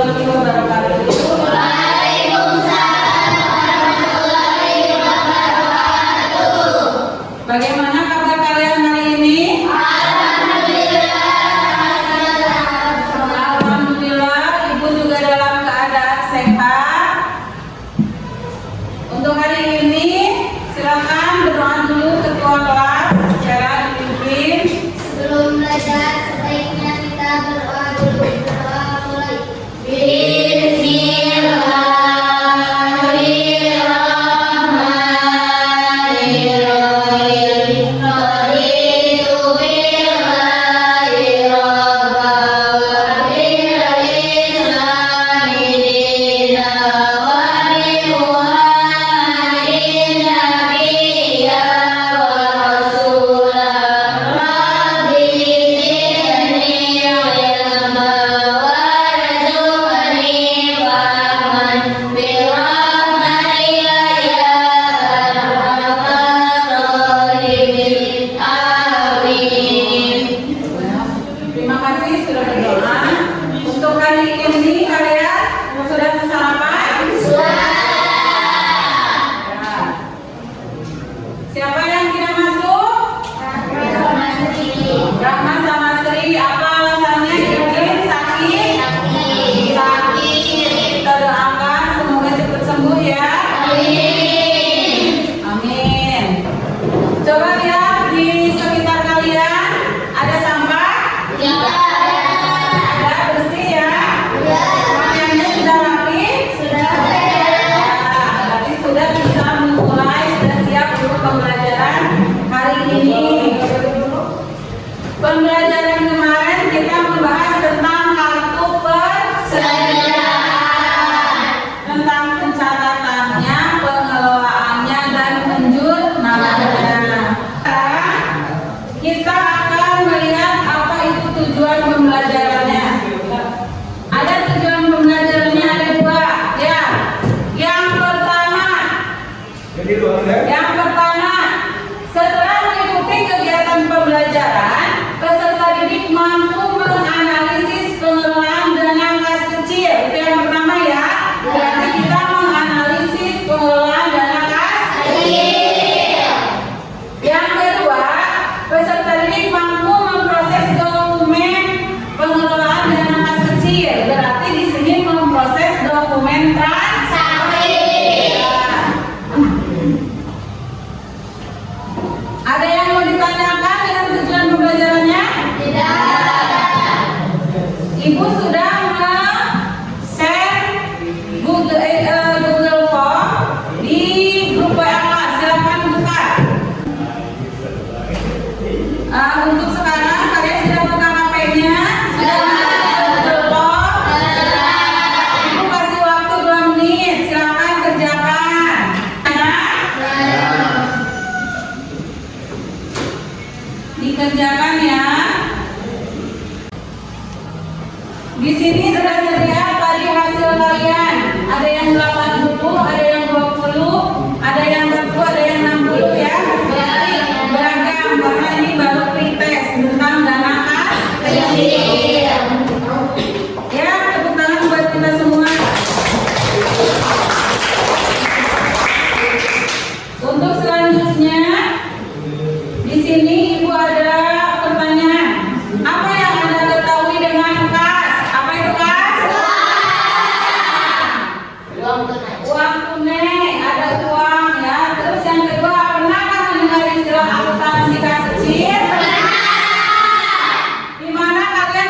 warahmatullahi wabarakatuh. Waalaikumsalam warahmatullahi wabarakatuh. Bagaimana kabar kalian hari ini? Alhamdulillah, Ibu juga dalam keadaan sehat. Untuk hari ini, silakan berdoa dulu ketua kelas secara dipimpin. Sebelum belajar, sebaiknya kita berdoa dulu. Berdoa mulai. Bismillahirrahmanirrahim. Raditu billahi rabban wa bil islami dinan wa bi Muhammadin nabiyyan wa rasulan. Rabbi zidni ilma warzuqni fahman birahmatika ya arhamar rahimin. Amin. Terima kasih sudah berdoa. Untuk hari ini kalian sudah sarapan? Ya. Siapa yang tidak masuk? Rahma sama Sri. Apa alasannya? Mungkin sakit. Kita doakan semoga cepat sembuh ya. Amin. Coba lihat di sekitar kalian ada sampah? Ada bersih ya? Pakaiannya sudah rapi? Berarti sudah bisa memulai, sudah siap untuk pembelajaran hari ini. Pembelajaran kemarin kita membahas tentang kartu persaudaraan, tentang pencatatannya, pengelolaannya, dan penjurnalannya. Sekarang kita akan melihat apa itu tujuan pembelajarannya. Ada tujuan pembelajarannya, ada dua. Ya, yang pertama, setelah mengikuti kegiatan pembelajaran, peserta didik mampu menganalisis pengelolaan dana kas kecil. Itu yang pertama ya. Berarti kita menganalisis pengelolaan dana kas kecil. Yang kedua, peserta didik mampu memproses dokumen pengelolaan dana kas kecil. Berarti di sini memproses dokumen transaksi. Ada yang mau ditanyakan dengan tujuan pembelajarannya? Ibu sudah nge-share Google Form di grup WA kelas. Silakan buka. Untuk sekarang kalian sudah buka HP-nya? Sudah masuk ke Google Form? Ibu kasih waktu 2 menit. Silakan kerjakan. Dikerjakan ya. Di sini sudah terlihat tadi hasil kalian. Ada yang 80, ada yang 20, ada yang 40, ada yang 60 ya. Berarti beragam karena ini baru pretest tentang dana kas kecil. Ya, tepuk tangan buat kita semua. Untuk selanjutnya, di sini Ibu ada pertanyaan. Apa yang Anda ketahui dengan kas? Apa itu kas? Uang tunai, ada uang ya. Terus yang kedua, pernahkah mendengar istilah akuntansi kas kecil? Di mana kalian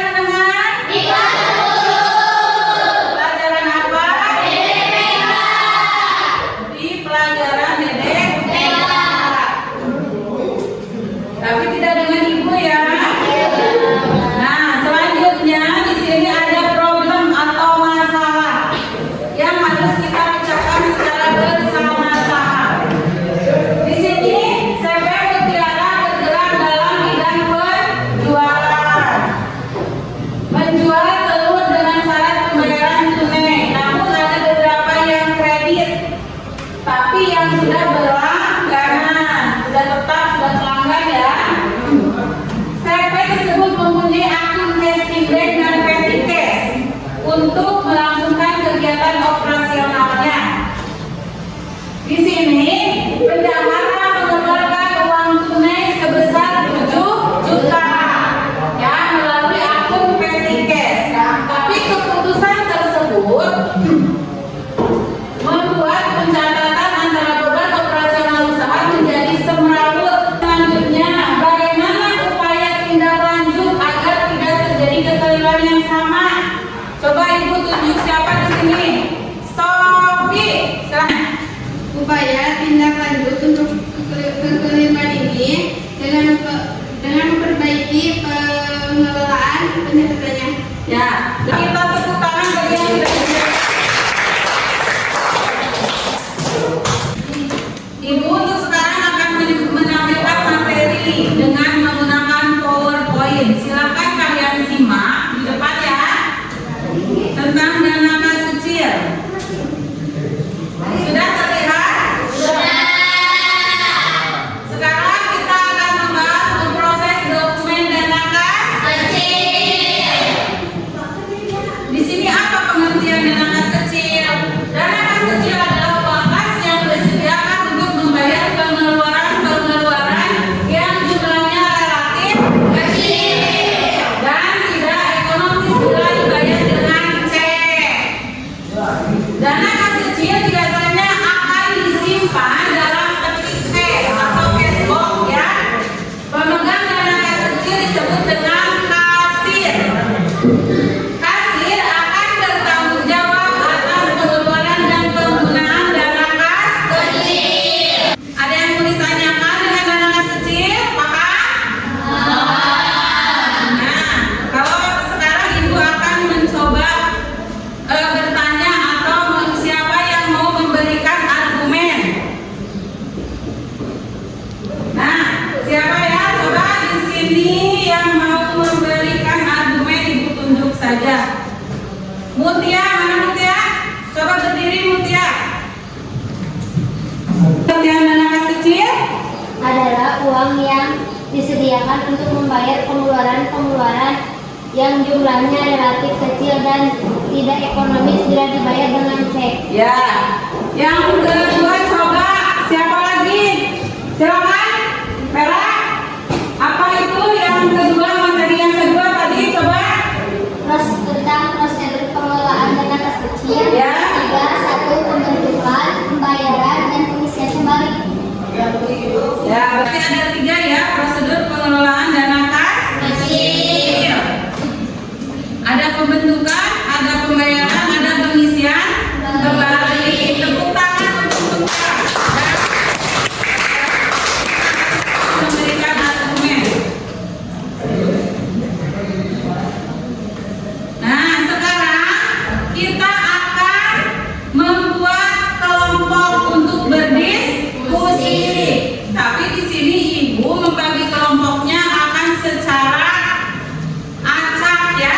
penyampaiannya. Ya, kita tepuk tangan bagi yang sudah siap. Ibu untuk sekarang akan menampilkan materi dengan menggunakan PowerPoint. Silakan kalian simak di depan ya. Tentang dana kas kecil. Sudah terlihat? Sudah. Sekarang kita akan membahas memproses dokumen dana kas kecil. Di sini apa pengertian dana kas kecil? Dana kas kecil adalah uang kas yang disediakan untuk membayar pengeluaran yang jumlahnya relatif kecil dan tidak ekonomis bila dibayar dengan cek. Dana kas kecil biasanya akan disimpan dalam peti cash atau cash box ya. Pemegang dana kas kecil disebut dengan kasir. Kasir akan bertanggung jawab atas pengeluaran dan penggunaan dana kas kecil. Ada yang mau ditanyakan dengan dana kas kecil? Nah, kalau sekarang ibu akan mencoba bertanya atau siapa yang mau memberikan argumen. Nah, siapa ya? Coba di sini yang mau memberikan argumen ibu tunjuk saja. Mutia, mana Mutia? Coba berdiri Mutia. Pengertian dana kas kecil Adalah uang yang disediakan untuk membayar pengeluaran yang jumlahnya relatif kecil dan tidak ekonomis bila dibayar dengan cek. ya. Yang kedua coba siapa lagi? Silakan. Vera. Apa itu yang kedua, materi yang kedua tadi coba? Tentang prosedur pengelolaan dana kas kecil. Ya. 3. 1. Pembentukan, pembayaran, dan pengisian kembali. Ya, berarti ada 3 ya prosedur pengelolaan dana kas kecil. Ada pembentukan, ada pembayaran, ada pengisian kembali. Tepuk tangan untuk Mutia. Memberikan argumen. Nah, sekarang kita akan membuat kelompok untuk berdiskusi. Tapi di sini ibu membagi kelompoknya akan secara acak ya.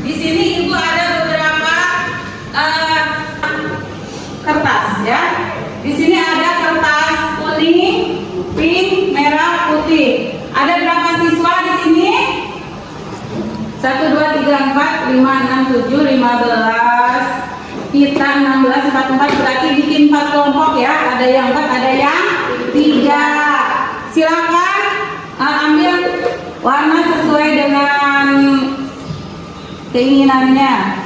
Di sini ibu ada beberapa kertas ya. Di sini ada kertas kuning, pink, merah, putih. Ada berapa siswa di sini? 1, 2, 3, 4, 5, 6, 7, 15. Kita 16, 44 berarti bikin 4 kelompok ya. Ada yang 4, ada yang 3. Silakan ambil warna sesuai dengan keinginannya.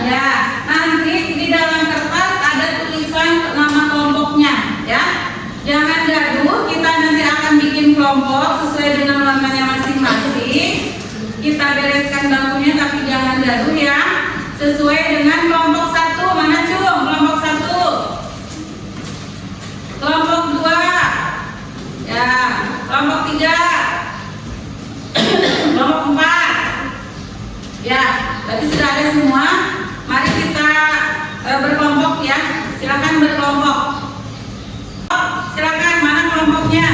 Ya, nanti di dalam kertas ada tulisan nama kelompoknya ya. Jangan gaduh, kita nanti akan bikin kelompok sesuai dengan namanya masing-masing. Kita bereskan bangkunya tapi jangan gaduh ya. Sesuai dengan kelompok 1. Mana Cung? Kelompok 1. Kelompok 2. Ya, kelompok 3. Kelompok 4. Ya, berarti sudah ada semua. Mari kita berkelompok ya. Silakan berkelompok. Silakan, mana kelompoknya?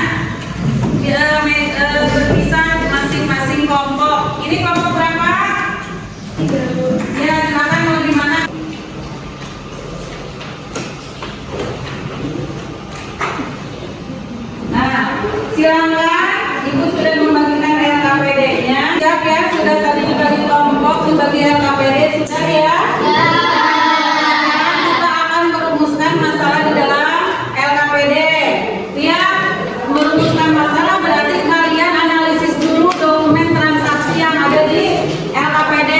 Berpisah masing-masing kelompok. Ini kelompok berapa? 3. Ya, silakan mau di mana? Nah, silakan. Ibu sudah membagikan LKPD-nya. Siap ya, sudah tadi dibagi kelompok, dibagi LKPD, sudah ya? Sekarang kita akan merumuskan masalah di dalam LKPD. Lihat, merumuskan masalah berarti kalian analisis dulu dokumen transaksi yang ada di LKPD.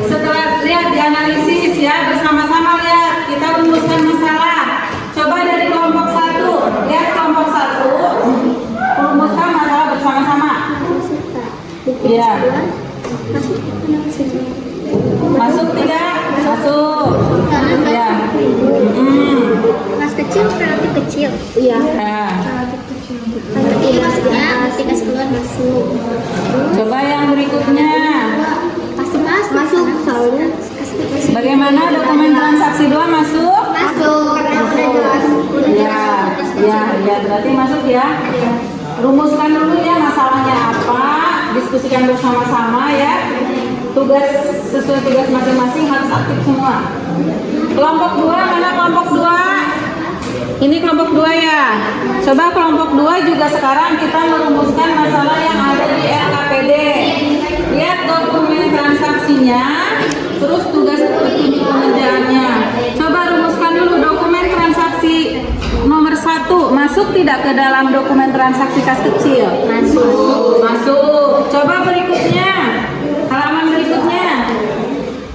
Setelah lihat dianalisis ya, bersama-sama lihat, kita rumuskan masalah. Coba dari kelompok 1, lihat kelompok 1, rumuskan masalah bersama-sama. Ya. Masuk tidak? Masuk. Ya. Kelas kecil relatif kecil. Iya. Nah, Tapi maksudnya ketika keluar masuk. coba yang berikutnya. Pasti masuk selalu. Bagaimana dokumen transaksi 2 masuk? Masuk karena udah jelas. Ya, berarti masuk ya. Rumuskan dulu ya masalahnya apa, diskusikan bersama-sama ya. Tugas sesuai tugas masing-masing harus aktif semua. Kelompok 2, mana kelompok 2? Ini kelompok 2 ya. Coba kelompok 2 juga sekarang kita merumuskan masalah yang ada di LKPD. Lihat dokumen transaksinya, terus tugas petunjuk pengerjaannya. Coba rumuskan dulu dokumen transaksi nomor 1 masuk tidak ke dalam dokumen transaksi kas kecil? Masuk. Coba berikutnya, halaman berikutnya.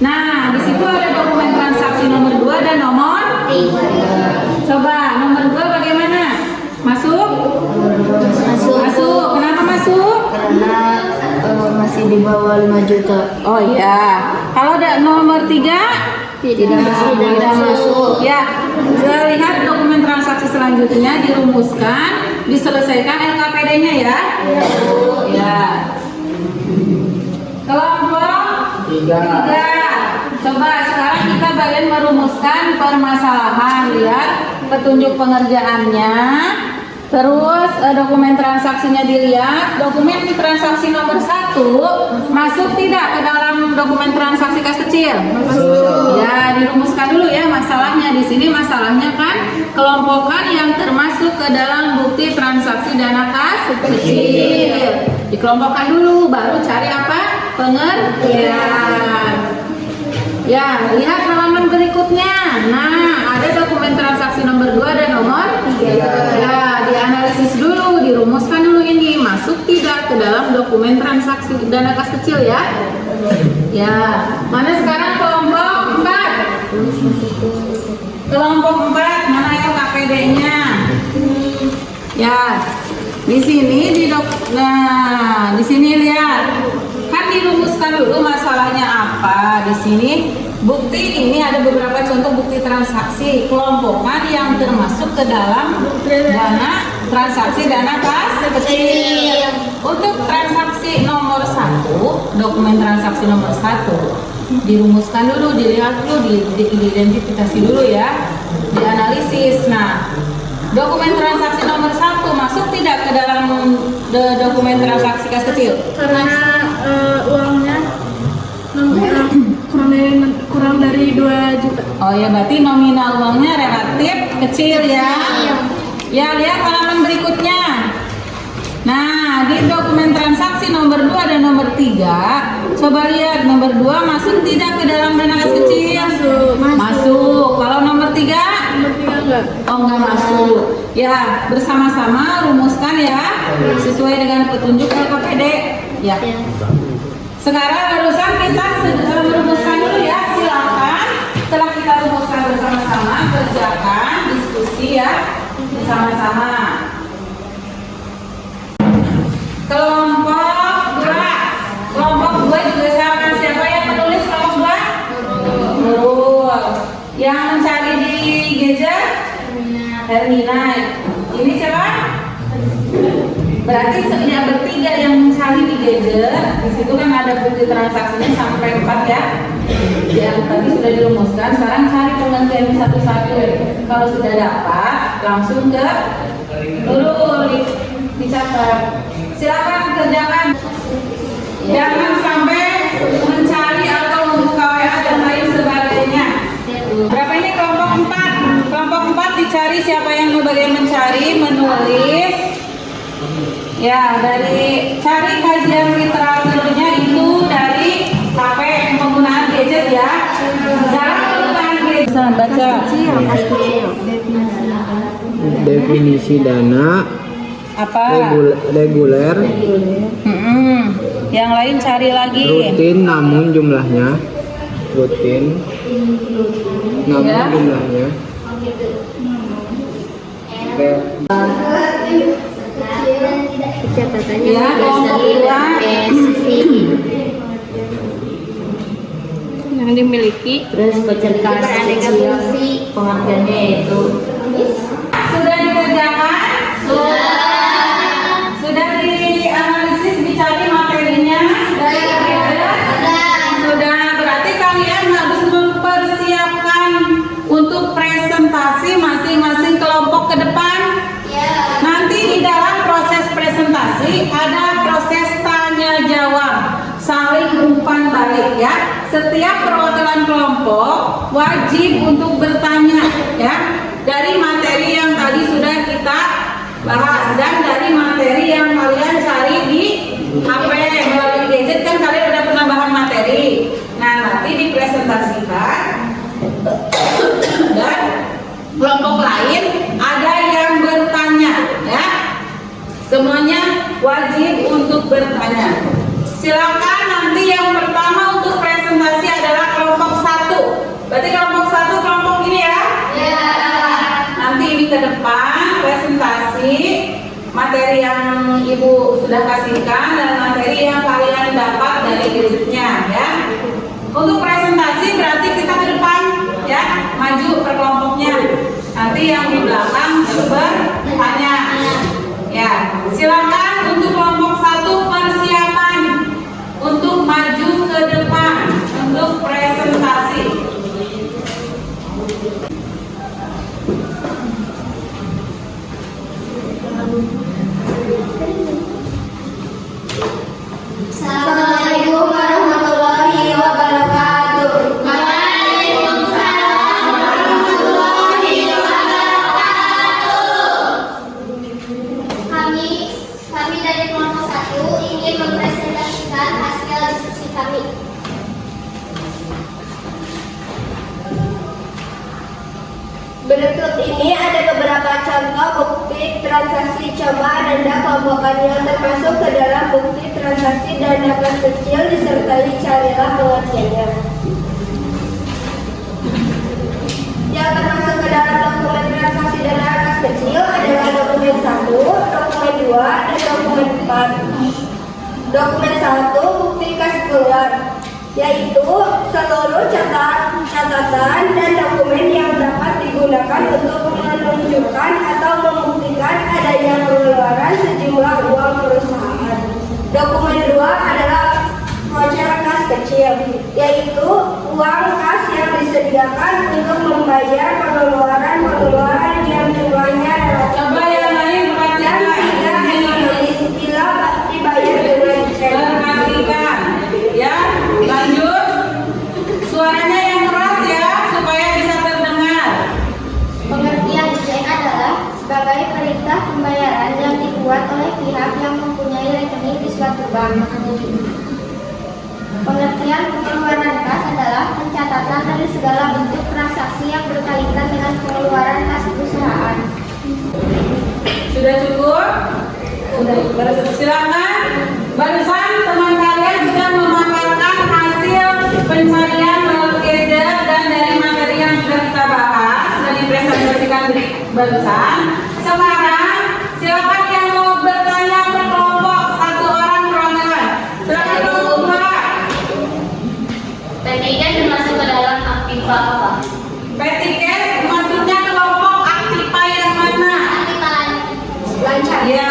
Nah, di situ ada dokumen transaksi nomor 2 dan nomor 3. Coba nomor 2 bagaimana? Masuk? Masuk. Kenapa masuk? Karena masih di bawah 5 juta. Oh iya. Kalau ada nomor 3? Tidak masuk. Ya, kita lihat dokumen transaksi selanjutnya dirumuskan, diselesaikan LKPD-nya ya. Ya. Kelompok 3. Coba sekarang kita bagian merumuskan permasalahan. Lihat petunjuk pengerjaannya. Terus dokumen transaksinya dilihat. Dokumen transaksi nomor 1 masuk tidak ke dalam dokumen transaksi kas kecil? Masuk. Ya, dirumuskan dulu ya masalahnya. Di sini masalahnya kan kelompokan yang termasuk ke dalam bukti transaksi dana kas kecil. Dikelompokkan dulu, baru cari apa? Pengertian. Ya, lihat halaman berikutnya. Nah, ada dokumen transaksi nomor 2 dan nomor 3. Ya, dianalisis dulu, dirumuskan dulu ini masuk tidak ke dalam dokumen transaksi dana kas kecil ya. Ya, mana sekarang kelompok 4? Kelompok 4 mana LKPD-nya? Ya, di sini nah, di sini lihat. Kan dirumuskan dulu masalahnya apa. Di sini bukti ini ada beberapa contoh bukti transaksi kelompokan yang termasuk ke dalam dana transaksi dana kas kecil. Untuk transaksi nomor 1, dokumen transaksi nomor 1 dirumuskan dulu, dilihat dulu, diidentifikasi dulu ya, dianalisis. Nah, dokumen transaksi nomor 1 masuk tidak ke dalam dokumen transaksi kas kecil? Karena uangnya kurang dari 2 juta. Oh ya, berarti nominal uangnya relatif kecil ya. Ya, lihat halaman berikutnya. Nah, di dokumen transaksi nomor 2 dan nomor 3, coba lihat nomor 2 masuk tidak ke dalam dana kas kecil? Masuk. Kalau nomor 3? Nomor 3 enggak. Oh, enggak masuk. Ya, bersama-sama rumuskan ya sesuai dengan petunjuk LKPD. Ya. Sekarang barusan kita merumuskan dulu ya, silakan. Setelah kita rumuskan bersama-sama, kerjakan diskusi ya bersama-sama. Kelompok 2 juga sama. Siapa yang menulis kelompok 2? Nurul. Yang mencari di gadget? Hermina. Ini siapa? Berarti yang bertiga yang mencari di gadget. Di situ kan ada bukti transaksinya sampai 4 ya. Yang tadi sudah dirumuskan. Sekarang cari penggantian satu-satu. Kalau sudah dapat, langsung ke Nurul dicatat. Silakan kerjakan. Jangan sampai mencari atau membuka WA dan lain sebagainya. Berapa ini kelompok 4? Kelompok 4 dicari siapa yang bagian mencari, menulis. Ya, dari cari kajian literaturnya itu dari HP penggunaan gadget ya. Jangan penggunaan gadget. Baca. Definisi dana Apa? reguler, Yang lain cari lagi. rutin namun jumlahnya Ya. jumlahnya Catatannya Ya, kelompok 2. yang dimiliki. Terus kecerdasan beraneka kecil, fungsi. pengertiannya yaitu Sudah dikerjakan? Sudah dianalisis, dicari materinya? Sudah, berarti kalian harus mempersiapkan untuk presentasi masing-masing kelompok ke depan. Nanti di dalam proses presentasi ada proses tanya jawab, saling umpan balik ya. Setiap perwakilan kelompok wajib untuk bertanya ya dari materi yang tadi sudah kita bahas dan dari materi yang kalian cari di HP melalui gadget kan kalian udah pernah bahas materi. Nah nanti dipresentasikan dan kelompok lain ada yang bertanya ya. Semuanya wajib untuk bertanya. Silakan nanti yang pertama untuk presentasi adalah kelompok 1. Berarti kelompok 1 kelompok ini ya. Nanti ini ke depan presentasi materi yang Ibu sudah kasihkan dan materi yang kalian dapat dari gadgetnya ya. Untuk presentasi berarti kita ke depan ya, maju per kelompoknya. Nanti yang di belakang bertanya. Ya, silakan untuk kelompok 1 persiapan untuk maju ke depan untuk presentasi. Assalamualaikum warahmatullahi wabarakatuh. Waalaikumsalam warahmatullahi wabarakatuh. Kami dari kelompok 1 ingin mempresentasikan hasil diskusi kami. Berikut ini ada beberapa contoh bukti transaksi coba dana kelompokan yang termasuk ke dalam bukti transaksi dana kelas kecil disertai carilah pengertiannya. Yang termasuk ke dalam dokumen transaksi dana kelas kecil adalah dokumen 1, dokumen 2, dan dokumen 4. Dokumen 1 bukti kas keluar, yaitu seluruh catatan dan dokumen yang dapat digunakan untuk menunjukkan atau membuktikan adanya pengeluaran sejumlah uang perusahaan. Dokumen 2 adalah voucher kas kecil, yaitu uang kas yang disediakan untuk membayar pengeluaran yang jumlahnya relatif Coba yang lain dan perhatikan. tidak ekonomis bila dibayar dengan cek. Perhatikan ya, lanjut suaranya yang keras ya supaya bisa terdengar. Pengertian C adalah sebagai perintah pembayaran yang dibuat oleh pihak yang mempunyai rekening di suatu bank. Pengertian pengeluaran kas adalah pencatatan dari segala bentuk transaksi yang berkaitan dengan pengeluaran kas perusahaan. Sudah cukup? Silakan. Barusan teman kalian sudah memaparkan hasil pencarian melalui gadget dan dari materi yang sudah kita bahas dan dipresentasikan barusan. Sekarang silakan yang mau bertanya per kelompok, 1 orang perwakilan. Silakan kelompok 2. P3 termasuk ke dalam aktiva apa? P3 maksudnya kelompok aktiva yang mana? Lancar. Ya,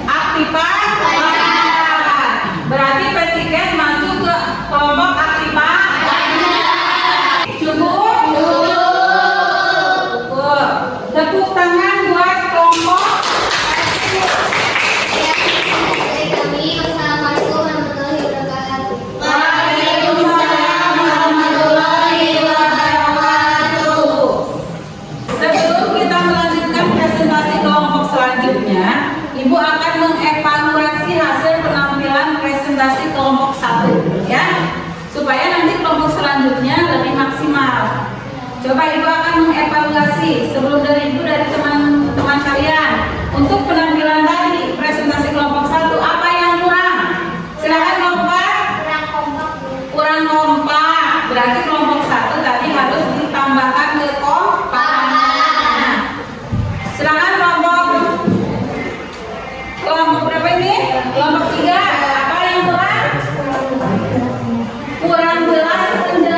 aktiva lancar. Berarti P3 masuk ke kelompok aktiva lancar. Cukup? Cukup. Tepuk tangan buat kelompok Assalamualaikum warahmatullahi wabarakatuh. Waalaikumsalam warahmatullahi wabarakatuh. Sebelum kita melanjutkan presentasi kelompok selanjutnya, Ibu akan mengevaluasi hasil penampilan presentasi kelompok 1 ya, supaya nanti kelompok selanjutnya lebih maksimal. Coba Ibu akan mengevaluasi sebelum dari Ibu dari teman-teman kalian untuk penampilan tadi presentasi kelompok 1 apa yang kurang? Silakan kelompok. Kurang kompak. Berarti kelompok 1 tadi harus ditambahkan ke kompakan. Silakan kelompok berapa ini? Kelompok 3. Apa yang kurang? Kurang jelas penjelasan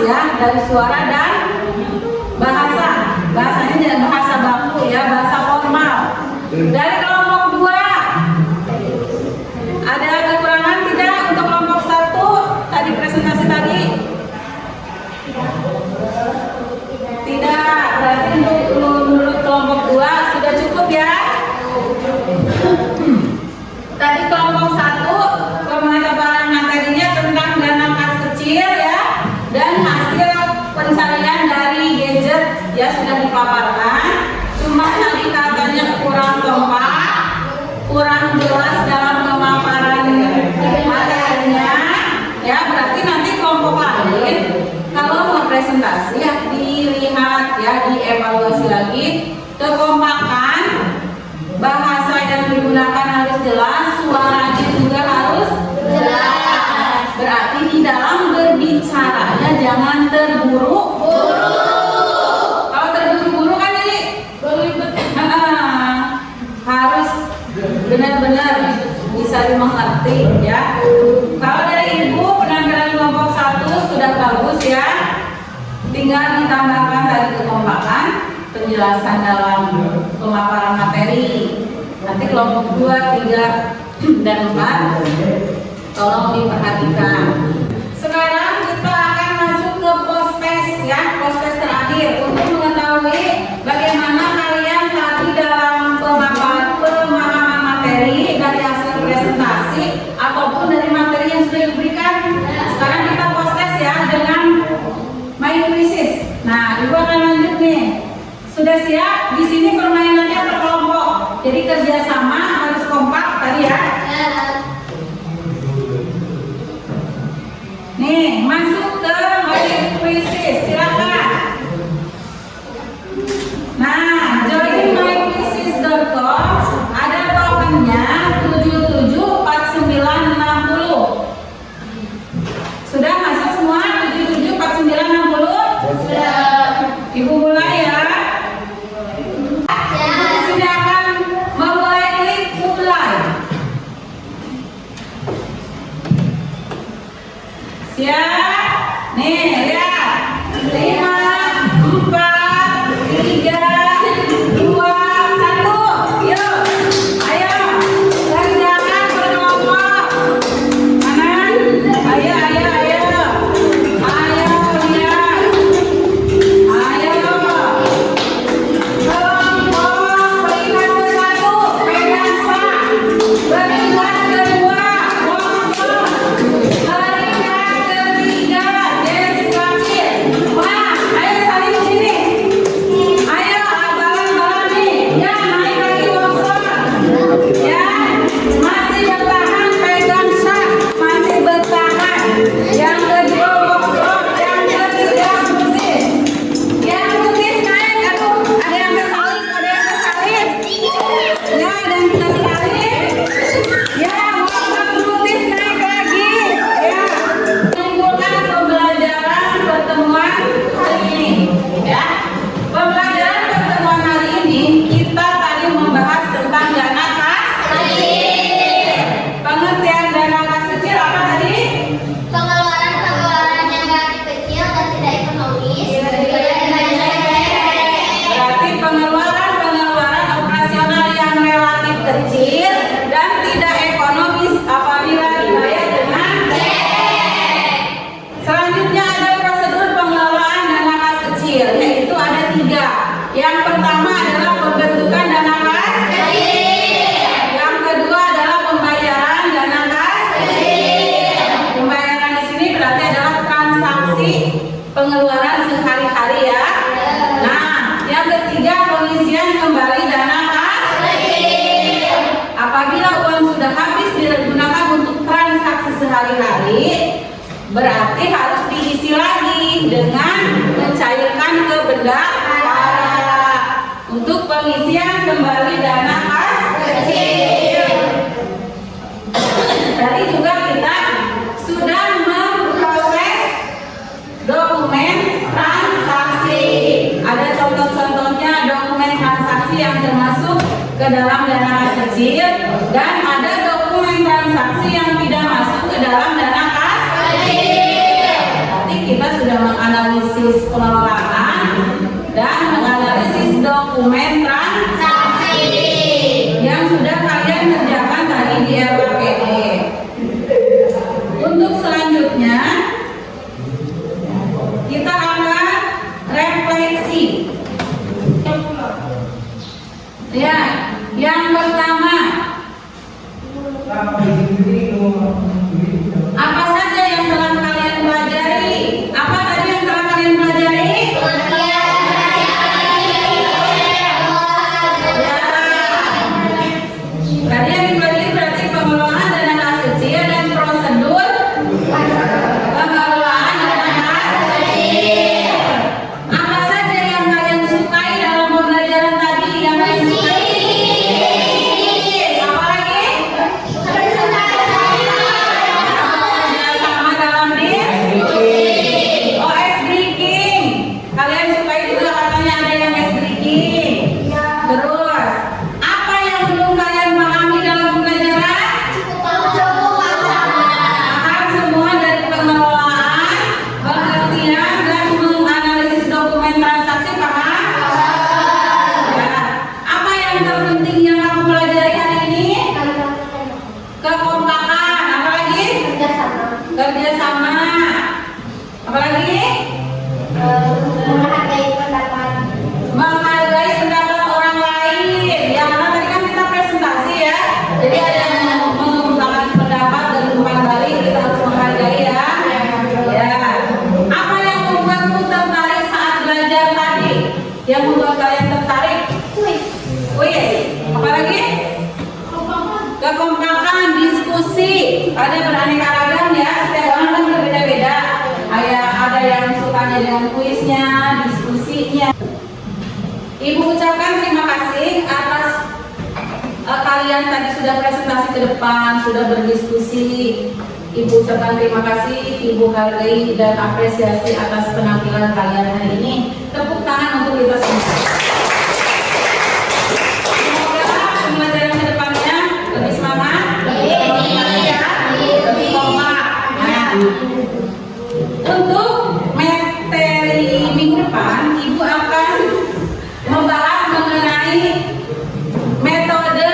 ya, dari suara dan bahasa. Bahasanya tidak bahasa baku ya, bahasa formal. Dari kelompok 2 ada kekurangan tidak untuk kelompok 1 tadi presentasi tadi? Tidak, berarti untuk menurut kelompok 2 sudah cukup ya. Tadi kelompok 1 pemaparan materinya tentang dana kas kecil ya, dan hasil pencarian dari gadget ya sudah dipaparkan. Cuma tadi katanya kurang kompak, kurang jelas dalam pemaparan materinya ya, berarti nanti kelompok lain kalau mau presentasi ya dilihat ya, dievaluasi lagi kekompakan, bahasa yang digunakan harus jelas, suaranya juga harus jelas. Berarti di dalam berbicaranya jangan terburu-buru. Kalau terburu-buru kan jadi harus benar-benar bisa dimengerti ya. Kalau dari Ibu penampilan kelompok 1 sudah bagus ya. Tinggal ditambahkan tadi kekompakan, penjelasan dalam pemaparan materi. Nanti kelompok 2, 3, dan 4 tolong diperhatikan. Sekarang kita akan masuk ke post-test ya, post-test terakhir untuk mengetahui bagaimana kalian tadi dalam pemahaman materi dari hasil presentasi ataupun dari materi yang sudah diberikan. Sekarang kita post-test ya dengan main quizzes. Nah, Ibu akan lanjut nih. Sudah siap? Di sini permainannya per kelompok. Jadi kerjasama harus kompak tadi ya. Nih, masuk ke main quizzes. Silakan. Nah, join myquizzes.com. Ada tokennya 774960. Sudah masuk semua 774960? Sudah. Ibu mulai ya. Sudah akan memulai, klik mulai. Siap? Nih, lihat. 5, 4, 3, 2, 1. Yuk. Ayo. Kerjakan berkelompok. Kanan. Ayo, ayo, ayo. Ayo, lihat. Ayo. Kelompok peringkat ke-1, pegang sak. Peringkat kedua, kelompok. Peringkat ketiga, deskripsi. Wah, ayo saling sini. Ayo, balan-balan nih. Ya, naik lagi workshop. Ya, masih bertahan, pegang sak. Masih bertahan. Yang kedua workshop, yang ketiga putih. Yang putih naik, aduh, ada yang kesalip, ada yang kesalip. Ya, ada yang kesalip. Ya, workshop putih naik lagi. Ya, menimbulkan pembelajaran pertemuan hari ini. Ya, pembelajaran pertemuan hari ini kita tadi membahas tentang dana kas kecil. Pengertian dana kas kecil apa tadi? Pengeluaran-pengeluaran yang relatif kecil dan tidak ekonomis. Berarti pengeluaran operasional yang relatif kecil dan tidak ekonomis apabila dibayar dengan cek. Selanjutnya ada prosedur pengelolaan dana kas kecil, yaitu ada 3. Yang pertama adalah pembentukan dana kas kecil. Yang kedua adalah pembayaran dana kas kecil. Pembayaran di sini berarti adalah transaksi pengeluaran sehari-hari ya. Nah, yang ketiga pengisian kembali dana kas kecil. Apabila uang sudah habis digunakan untuk transaksi sehari-hari, berarti harus diisi lagi dengan mencairkan ke bendahara untuk pengisian kembali dana kas kecil. Tadi juga kita sudah memproses dokumen transaksi. Ada contoh-contohnya dokumen transaksi yang termasuk ke dalam dana kas kecil, dan ada dokumen transaksi yang tidak masuk ke dalam dana kas kecil. Berarti kita sudah menganalisis Apa saja yang telah kalian pelajari? Apa tadi yang telah kalian pelajari? Tadi yang dipelajari berarti pengelolaan dana kas kecil dan prosedur pengelolaan dana kas kecil. Apa saja yang kalian sukai dalam pembelajaran tadi? Yang kalian sukai? Apa lagi? Sama dalam OS breaking. Kalian sukai juga katanya ada yang OS breaking. Terus, apa yang belum kalian pahami dalam pembelajaran? Paham semua dari pengelolaan, pengertian, dan menganalisis dokumen transaksi, paham? Ya. Apa yang terpenting yang kamu pelajari hari ini? Kekompakan. Apa lagi? Kerjasama. Apa lagi? Menghargai pendapat. Menghargai pendapat orang lain. Yang mana tadi kan kita presentasi ya. Jadi ada yang mengungkapkan pendapat dan umpan balik, kita harus menghargai ya. Ya. Apa yang membuatmu tertarik saat belajar tadi? Yang membuat kalian tertarik? Kuis. Apa lagi? Kekompakan, diskusi. Ada beraneka ragam ya. Setiap orang kan berbeda-beda. Ada yang sukanya dengan kuisnya, diskusinya. Ibu ucapkan terima kasih atas kalian tadi sudah presentasi ke depan, sudah berdiskusi. Ibu ucapkan terima kasih, Ibu hargai dan apresiasi atas penampilan kalian hari ini. Tepuk tangan untuk kita semua. Semoga pembelajaran ke depannya lebih semangat, lebih kompak. Nah, untuk materi minggu depan, Ibu akan membahas mengenai metode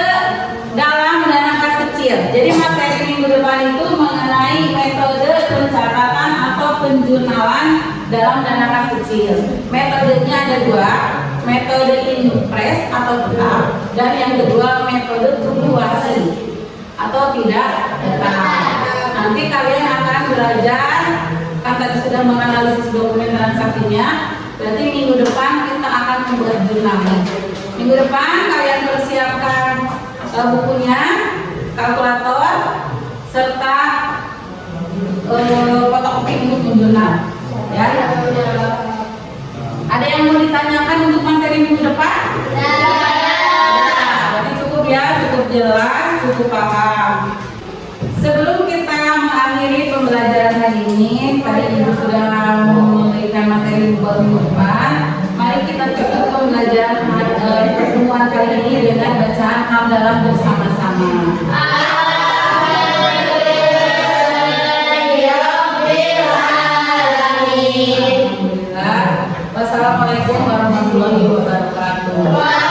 dalam dana kas kecil. Jadi materi minggu depan itu mengenai metode pencatatan atau penjurnalan dalam dana kas kecil. Metodenya ada dua, metode impres atau tetap, dan yang kedua metode fluktuasi atau tidak tetap. Nanti kalian akan belajar, kan tadi sudah menganalisis dokumen transaksinya. Berarti minggu depan kita akan membuat jurnal. Minggu depan kalian persiapkan bukunya, kalkulator, serta fotokopi untuk menjurnal. Ya. Ada yang mau ditanyakan untuk materi minggu depan? Berarti cukup ya, cukup jelas, cukup paham. Sebelum kita mengakhiri pembelajaran hari ini, tadi Ibu sudah memberikan materi buat minggu depan. Mari kita tutup pembelajaran pertemuan kali ini dengan bacaan hamdalah bersama-sama. Wassalamualaikum warahmatullahi wabarakatuh.